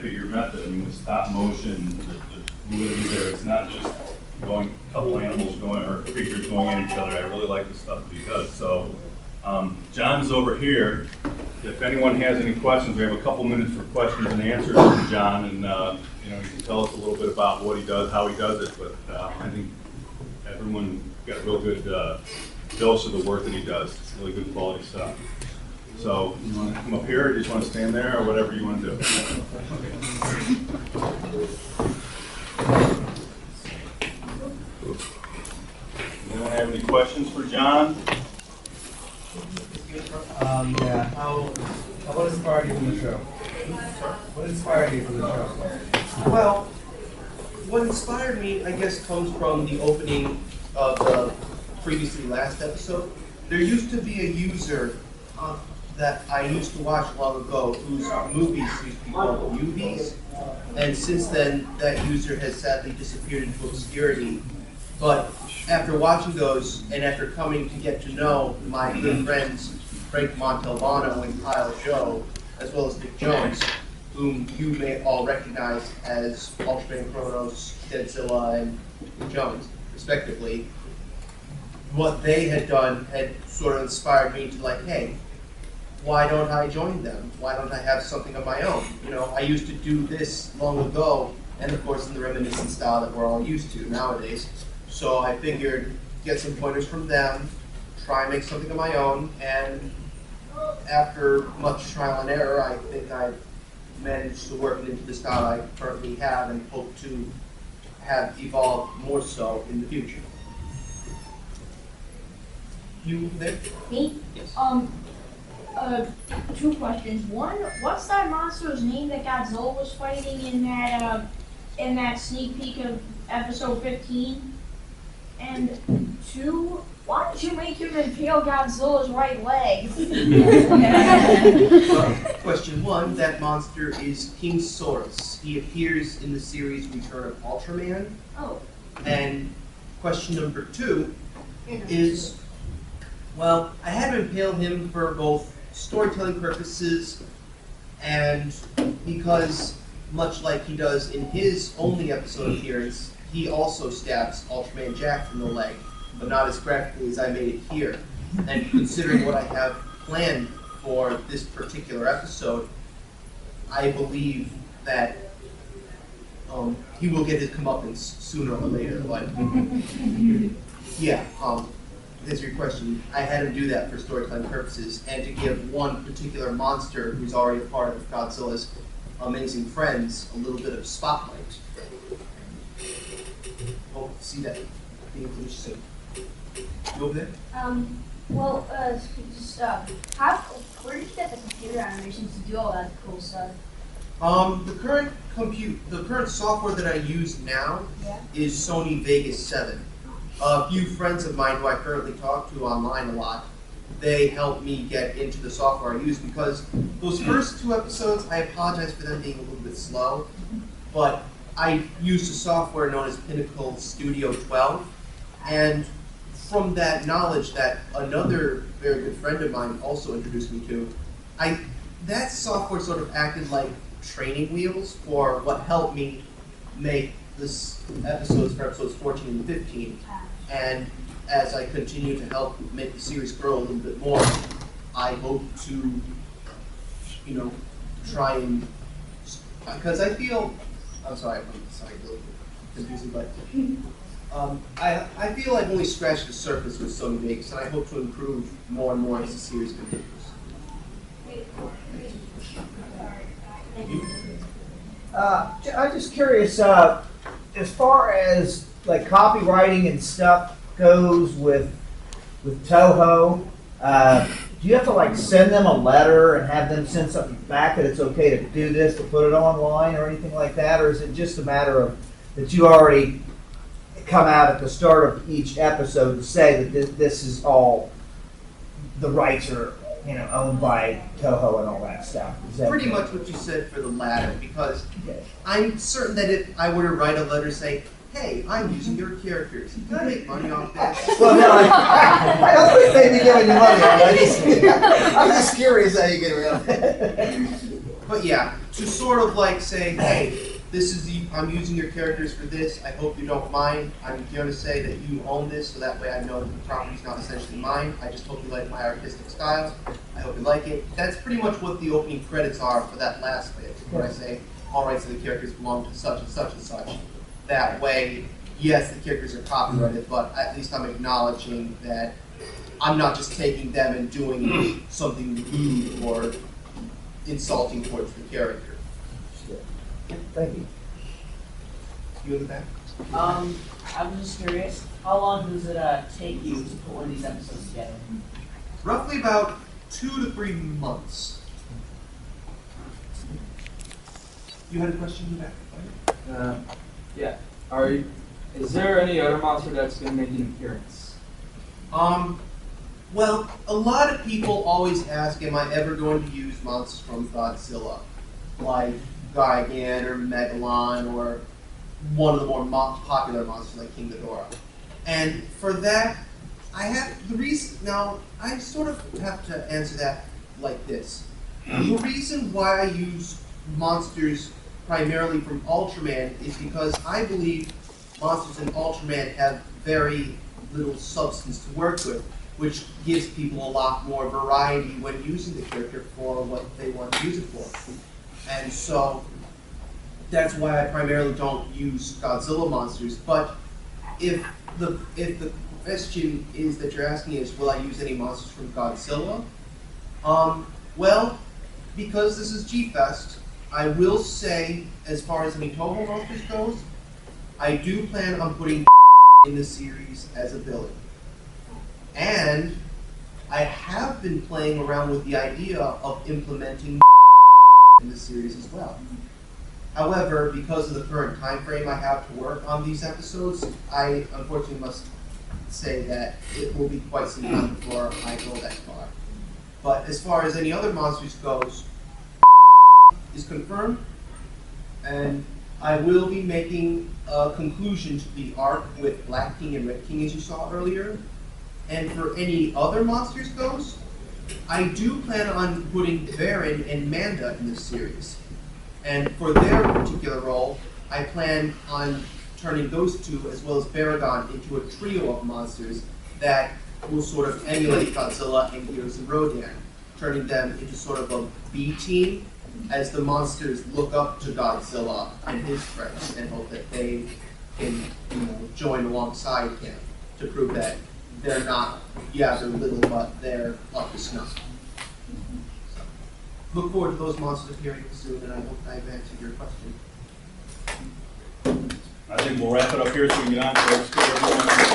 at your method. I mean, the stop motion, the fluidity there, it's not just going, a couple animals going, or creatures going at each other. I really like the stuff that he does. So, John's over here. If anyone has any questions, we have a couple minutes for questions and answers from John, and you know, he can tell us a little bit about what he does, how he does it. But I think everyone got a real good dose of the work that he does. It's really good quality stuff. So, you want to come up here, or you just want to stand there, or whatever you want to do? Anyone have any questions for John? What inspired you from the show? What inspired you from the show? Well, what inspired me, I guess, comes from the opening of the previously last episode. There used to be a user that I used to watch long ago whose movies used to be called Movies, and since then that user has sadly disappeared into obscurity. But after watching those and after coming to get to know my good friends Frank Montalbano and Kyle Joe, as well as Nick Jones, whom you may all recognize as Ultraman Kronos, Deadzilla, and Jones, respectively, what they had done had sort of inspired me to like, hey, why don't I join them? Why don't I have something of my own? You know, I used to do this long ago, and of course in the reminiscent style that we're all used to nowadays. So I figured get some pointers from them, try and make something of my own, and after much trial and error, I think I've managed to work it into the style I currently have and hope to have evolved more so in the future. You there? Me? Yes. Two questions. One, what's that monster's name that Godzilla was fighting in that sneak peek of episode 15? And two, why did you make him impale Godzilla's right leg? Question one, that monster is King Saurus. He appears in the series Return of Ultraman. Oh. And question number two is, well, I had to impale him for both storytelling purposes and because, much like he does in his only episode appearance, he also stabs Ultraman Jack in the leg, but not as graphically as I made it here. And considering what I have planned for this particular episode, I believe that he will get his comeuppance sooner or later. But yeah, to answer your question, I had to do that for storytelling purposes and to give one particular monster who's already a part of Godzilla's amazing friends a little bit of spotlight. Hope to see that being finished soon. You over there? Where did you get the computer animations to do all that cool stuff? The current software that I use now is Sony Vegas 7. A few friends of mine who I currently talk to online a lot, they helped me get into the software I use because those first two episodes, I apologize for them being a little bit slow, but I used a software known as Pinnacle Studio 12, and from that knowledge that another very good friend of mine also introduced me to, that software sort of acted like training wheels for what helped me make this episodes for episodes 14 and 15. And as I continue to help make the series grow a little bit more, I hope to, try and, because I feel, I'm sorry, a little bit confusing, but I feel I've only scratched the surface with Sony Vegas, and I hope to improve more and more as the series continues. I'm just curious, as far as like copywriting and stuff goes with Toho, do you have to like send them a letter and have them send something back that it's okay to do this, to put it online or anything like that? Or is it just a matter of that you already come out at the start of each episode to say that this is all, the rights are owned by Toho and all that stuff? Is that pretty much what you said for the latter, because I'm certain that if I were to write a letter saying, hey, I'm using your characters, can I make money off this? Well, no, I don't think they'd be giving you money on it. I'm just curious how you get around it. But yeah, to sort of like say, hey, this is I'm using your characters for this. I hope you don't mind. I'm going to say that you own this, so that way I know that the property's not essentially mine. I just hope you like my artistic style. I hope you like it. That's pretty much what the opening credits are for that last bit, where I say all rights of the characters belong to such and such and such. That way, yes, the characters are copyrighted, but at least I'm acknowledging that I'm not just taking them and doing something rude or insulting towards the character. Thank you. You in the back? I'm just curious, how long does it take you to put one of these episodes together? Roughly about 2 to 3 months. You had a question in the back? Yeah. Is there any other monster that's going to make an appearance? Well, a lot of people always ask, am I ever going to use monsters from Godzilla? Like Gigan or Megalon or one of the more popular monsters like King Ghidorah. And for that, I sort of have to answer that like this. The reason why I use monsters primarily from Ultraman is because I believe monsters in Ultraman have very little substance to work with, which gives people a lot more variety when using the character for what they want to use it for. And so that's why I primarily don't use Godzilla monsters. But if the question is that you're asking is, will I use any monsters from Godzilla? Well, because this is G-Fest, I will say, as far as any Toho monsters goes, I do plan on putting in the series as a villain. And I have been playing around with the idea of implementing in the series as well. However, because of the current time frame I have to work on these episodes, I unfortunately must say that it will be quite some time before I go that far. But as far as any other monsters goes, is confirmed, and I will be making a conclusion to the arc with Black King and Red King, as you saw earlier. And for any other monsters goes, I do plan on putting Varen and Manda in this series. And for their particular role, I plan on turning those two, as well as Baragon, into a trio of monsters that will sort of emulate Godzilla and Gears and Rodan, turning them into sort of a B team as the monsters look up to Godzilla and his friends and hope that they can, join alongside him to prove that they're not, they're little, but they're up to snuff. So, look forward to those monsters appearing soon, and I hope I've answered your question. I think we'll wrap it up here so we can get on to our